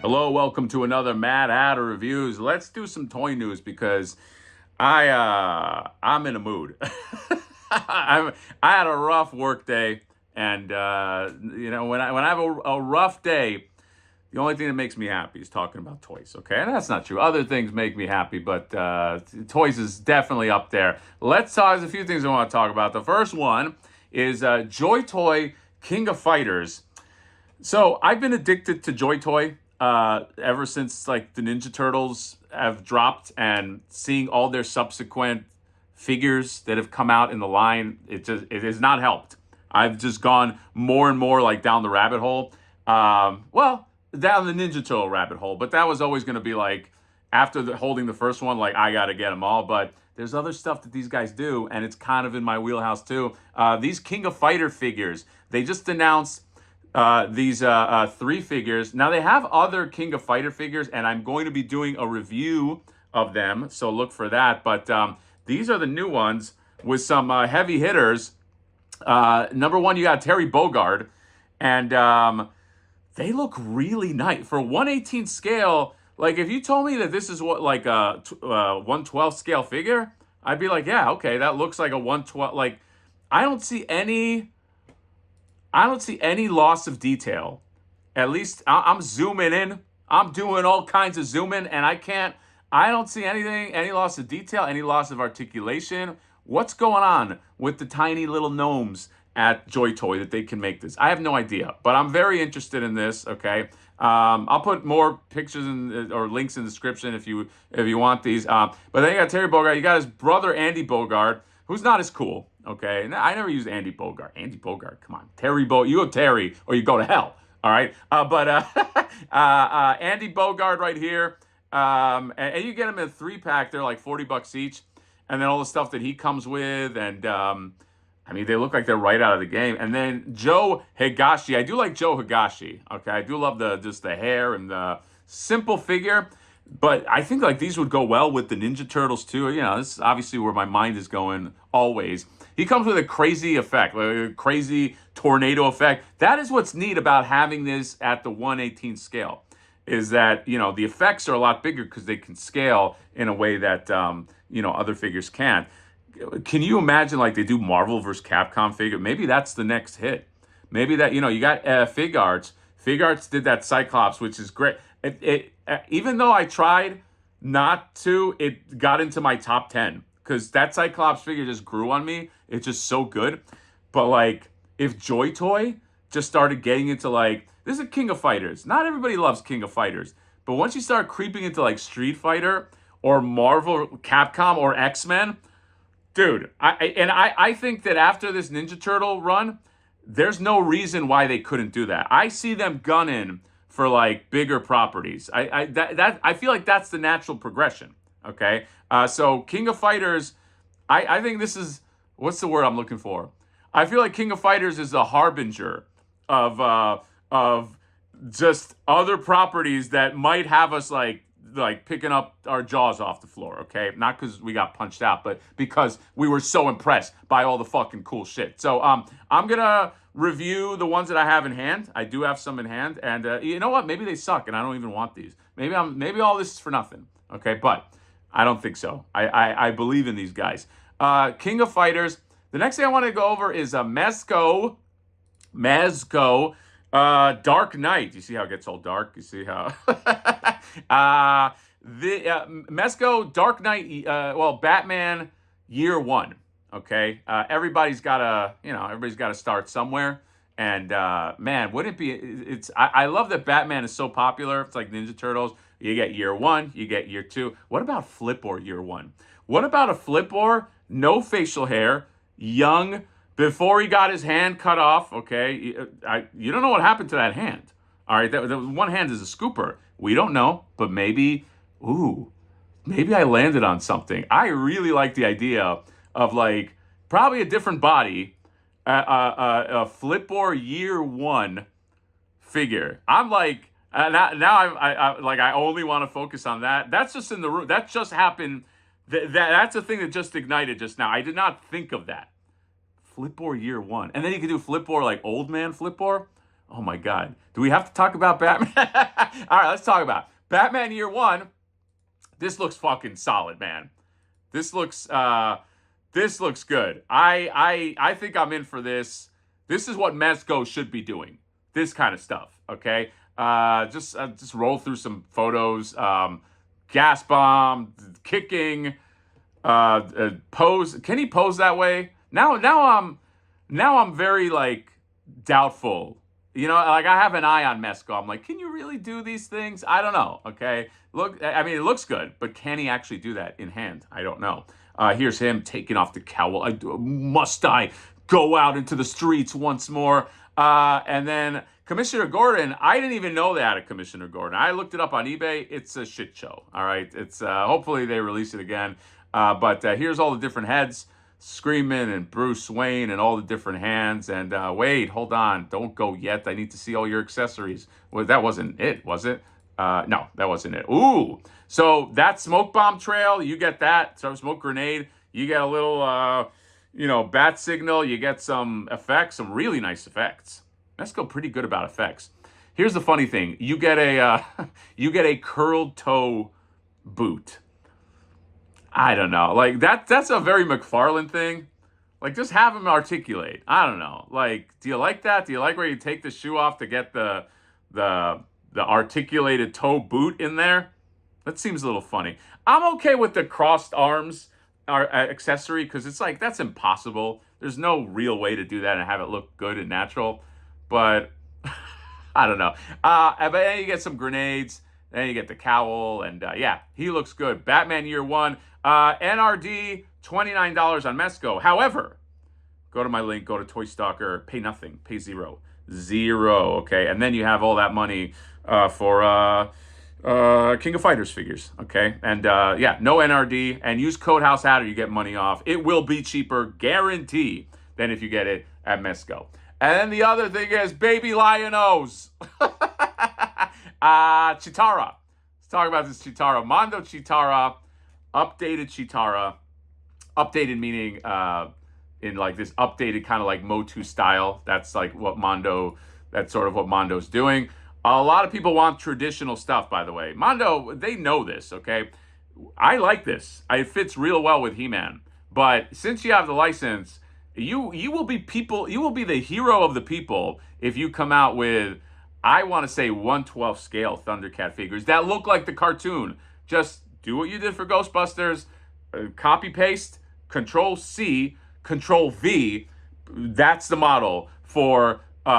Hello, welcome to another Mad Hatter Reviews. Let's do some toy news because I'm in a mood. I had a rough work day, and when I have a rough day, the only thing that makes me happy is talking about toys. Okay, and that's not true. Other things make me happy, but toys is definitely up there. Let's talk. There's a few things I want to talk about. The first one is Joy Toy King of Fighters. So I've been addicted to Joy Toy ever since like the Ninja Turtles have dropped, and seeing all their subsequent figures that have come out in the line, it has not helped. I've just gone more and more like down the rabbit hole. Well, down the Ninja Turtle rabbit hole, but that was always going to be like after holding the first one, like I got to get them all. But there's other stuff that these guys do, and it's kind of in my wheelhouse too. These King of Fighter figures, they just announced these three figures. Now they have other King of Fighter figures, and I'm going to be doing a review of them, so look for that. But these are the new ones with some heavy hitters. Number one, you got Terry Bogard, and they look really nice for 1/18 scale. Like if you told me that this is what like a 1/12 scale figure, I'd be like, yeah, okay, that looks like a 1/12. Like I don't see any. I don't see any loss of detail. At least I'm zooming in. I'm doing all kinds of zooming, and I don't see anything, any loss of detail, any loss of articulation. What's going on with the tiny little gnomes at Joy Toy that they can make this? I have no idea, but I'm very interested in this. Okay, I'll put more pictures or links in the description if you want these. But then you got Terry Bogard. You got his brother Andy Bogard, who's not as cool. Okay, I never use Andy Bogard. Andy Bogard, come on, you go Terry, or you go to hell. All right, Andy Bogard right here, and you get him in a 3-pack. They're like $40 each, and then all the stuff that he comes with, and I mean they look like they're right out of the game. And then Joe Higashi, I do like Joe Higashi. Okay, I do love the hair and the simple figure. But I think like these would go well with the Ninja Turtles too. You know, this is obviously where my mind is going always. He comes with a crazy effect, like a crazy tornado effect. That is what's neat about having this at the 1/18 scale, is that, you know, the effects are a lot bigger because they can scale in a way that, other figures can't. Can you imagine like they do Marvel versus Capcom figure? Maybe that's the next hit. Maybe that, you got Fig Arts. Fig Arts did that Cyclops, which is great. Even though I tried not to, it got into my top 10 because that Cyclops figure just grew on me. It's just so good. But like, if Joy Toy just started getting into like, this is King of Fighters. Not everybody loves King of Fighters, but once you start creeping into like Street Fighter or Marvel, Capcom, or X-Men, dude, I think that after this Ninja Turtle run, there's no reason why they couldn't do that. I see them gunning for like bigger properties. I feel like that's the natural progression. Okay, so King of Fighters, I think this is, what's the word I'm looking for? I feel like King of Fighters is the harbinger of just other properties that might have us like picking up our jaws off the floor. Okay, not because we got punched out, but because we were so impressed by all the fucking cool shit. So I'm gonna review the ones that I have in hand. I do have some in hand, and you know what? Maybe they suck, and I don't even want these. Maybe all this is for nothing. Okay, but I don't think so. I believe in these guys. King of Fighters. The next thing I want to go over is Mezco. Dark Knight. You see how it gets all dark? You see how the Mezco Dark Knight. Batman Year One. Okay, everybody's got to start somewhere. And man, wouldn't it be? I love that Batman is so popular. It's like Ninja Turtles. You get Year One, you get Year Two. What about Flipor Year One? What about a Flipor? No facial hair, young, before he got his hand cut off. Okay, you don't know what happened to that hand. All right, that one hand is a scooper. We don't know, but maybe I landed on something. I really like the idea of like probably a different body, a Flipor Year One figure. I'm like I only want to focus on that. That's just in the room. That just happened. That's a thing that just ignited just now. I did not think of that. Flipor Year One, and then you could do Flipor like Old Man Flipor. Oh my God. Do we have to talk about Batman? All right, let's talk about Batman Year One. This looks fucking solid, man. This looks good. I think I'm in for this. This is what Mezco should be doing. This kind of stuff. Okay. Just roll through some photos. Gas bomb, kicking, pose. Can he pose that way? Now I'm very like doubtful. You know, like I have an eye on Mezco. I'm like, can you really do these things? I don't know. Okay, look, I mean, it looks good, but can he actually do that in hand? I don't know. Here's him taking off the cowl. Must I go out into the streets once more? And then Commissioner Gordon. I didn't even know they had a Commissioner Gordon. I looked it up on eBay. It's a shit show. All right. It's hopefully they release it again. But here's all the different heads. Screaming and Bruce Wayne and all the different hands. And wait, hold on. Don't go yet. I need to see all your accessories. Well, that wasn't it, was it? No, that wasn't it. Ooh. So that smoke bomb trail, you get that. So smoke grenade. You get a little, bat signal. You get some effects, some really nice effects. Let's go pretty good about effects. Here's the funny thing. You get a curled toe boot. I don't know. Like that's a very McFarlane thing. Like just have him articulate. I don't know. Like, do you like that? Do you like where you take the shoe off to get the articulated toe boot in there? That seems a little funny. I'm okay with the crossed arms accessory because it's like that's impossible. There's no real way to do that and have it look good and natural. But I don't know. But then you get some grenades. Then you get the cowl, and yeah, he looks good. Batman Year One, NRD, $29 on Mezco. However, go to my link, go to Toy Stalker, pay nothing, pay zero, okay, and then you have all that money for King of Fighters figures, okay, and yeah, no NRD, and use code HouseHatter, you get money off. It will be cheaper, guarantee, than if you get it at Mezco. And then the other thing is Baby Lion-O's. Cheetara. Let's talk about this Cheetara. Mondo Cheetara, updated Cheetara. Updated meaning in like this updated kind of like Motu style. That's like what Mondo, that's sort of what Mondo's doing. A lot of people want traditional stuff, by the way. Mondo, they know this, okay? I like this. It fits real well with He-Man. But since you have the license, you will be the hero of the people if you come out with, I want to say 1/12 scale Thundercat figures that look like the cartoon. Just do what you did for Ghostbusters, copy paste, Control C, Control V. That's the model for the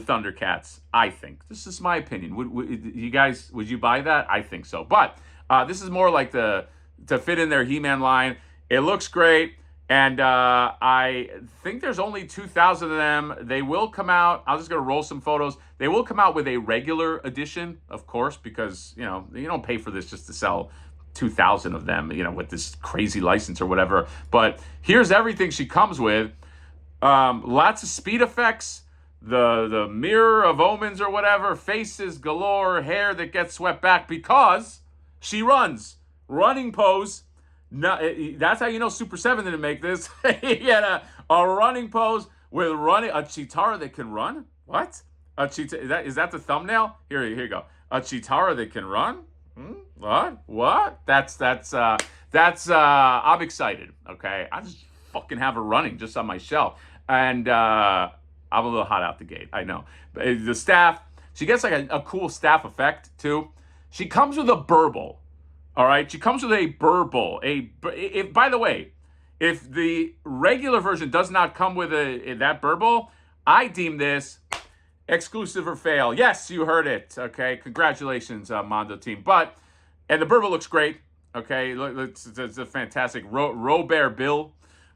Thundercats. I think this is my opinion. Would you guys? Would you buy that? I think so. But this is more like to fit in their He-Man line. It looks great. And I think there's only 2,000 of them. They will come out. I'm just going to roll some photos. They will come out with a regular edition, of course, because, you don't pay for this just to sell 2,000 of them, with this crazy license or whatever. But here's everything she comes with. Lots of speed effects. The Mirror of Omens or whatever. Faces galore. Hair that gets swept back because she runs. Running pose. No, that's how you know Super 7 didn't make this. He had a running pose with a Cheetara that can run? What? A Cheetara, is that the thumbnail? Here you go. A Cheetara that can run? What? That's I'm excited, okay? I just fucking have her running just on my shelf. And I'm a little hot out the gate, I know. But the staff, she gets like a cool staff effect too. She comes with a burble. All right, she comes with a burble. By the way, if the regular version does not come with that burble, I deem this exclusive or fail. Yes, you heard it. Okay, congratulations, Mondo team. And the burble looks great. Okay, it's a fantastic Robert Bill.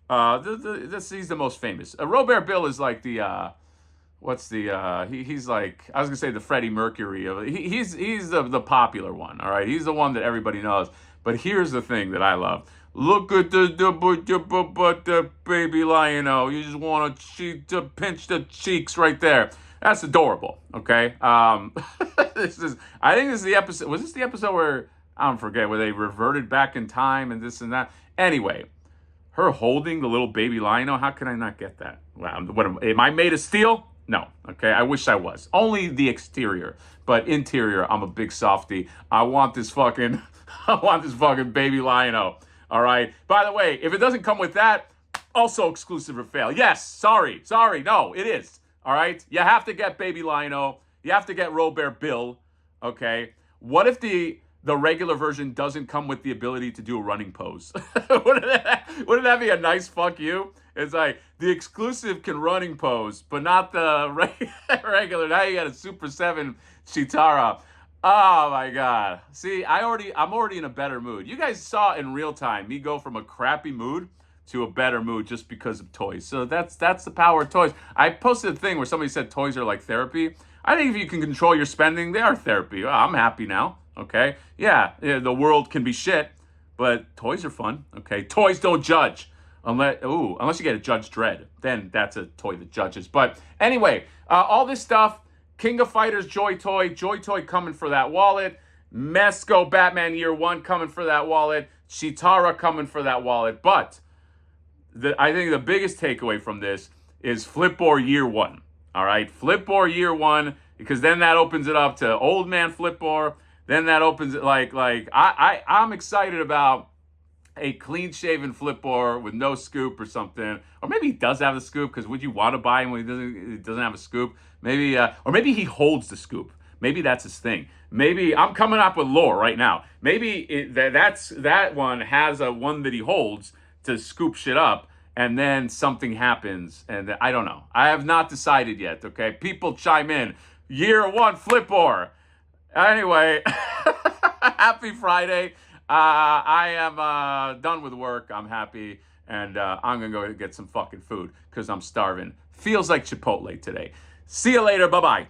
He's the most famous. Robert Bill is like the. He's like, I was gonna say the Freddie Mercury of he's the popular one, all right? He's the one that everybody knows. But here's the thing that I love. Look at the Baby Lion-O. You just want to pinch the cheeks right there. That's adorable, okay? I think this is the episode. Was this the episode where, I don't forget, where they reverted back in time and this and that? Anyway, her holding the little Baby Lion-O, how can I not get that? Wow, am I made of steel? No, okay. I wish I was. Only the exterior, but interior, I'm a big softy. I want this fucking, I want this fucking baby Lion-O. All right. By the way, if it doesn't come with that, also exclusive or fail. Yes. Sorry. No, it is. All right. You have to get baby Lion-O. You have to get Robert Bill. Okay. What if the regular version doesn't come with the ability to do a running pose? Wouldn't that be a nice fuck you? It's like the exclusive can running pose, but not the regular. Now you got a Super 7 Cheetara. Oh my god. See, I'm already in a better mood. You guys saw in real time me go from a crappy mood to a better mood just because of toys. So that's the power of toys. I posted a thing where somebody said toys are like therapy. I think if you can control your spending, they are therapy. Well, I'm happy now. Okay. Yeah, the world can be shit, but toys are fun. Okay. Toys don't judge. Unless you get a Judge Dredd, then that's a toy that judges. But anyway, all this stuff, King of Fighters Joy Toy coming for that wallet, Mezco Batman Year One coming for that wallet, Cheetara coming for that wallet. But I think the biggest takeaway from this is Flipboard Year One. All right, Flipboard Year One, because then that opens it up to Old Man Flipboard. Then that opens it I'm excited about a clean-shaven Flipboard with no scoop or something. Or maybe he does have a scoop, because would you want to buy him when he doesn't have a scoop? Maybe, or maybe he holds the scoop. Maybe that's his thing. Maybe I'm coming up with lore right now. Maybe that one has a one that he holds to scoop shit up, and then something happens, and I don't know. I have not decided yet. Okay, people chime in. Year One Flipboard. Anyway, happy Friday. I am done with work. I'm happy, and I'm going to go get some fucking food because I'm starving. Feels like Chipotle today. See you later. Bye-bye.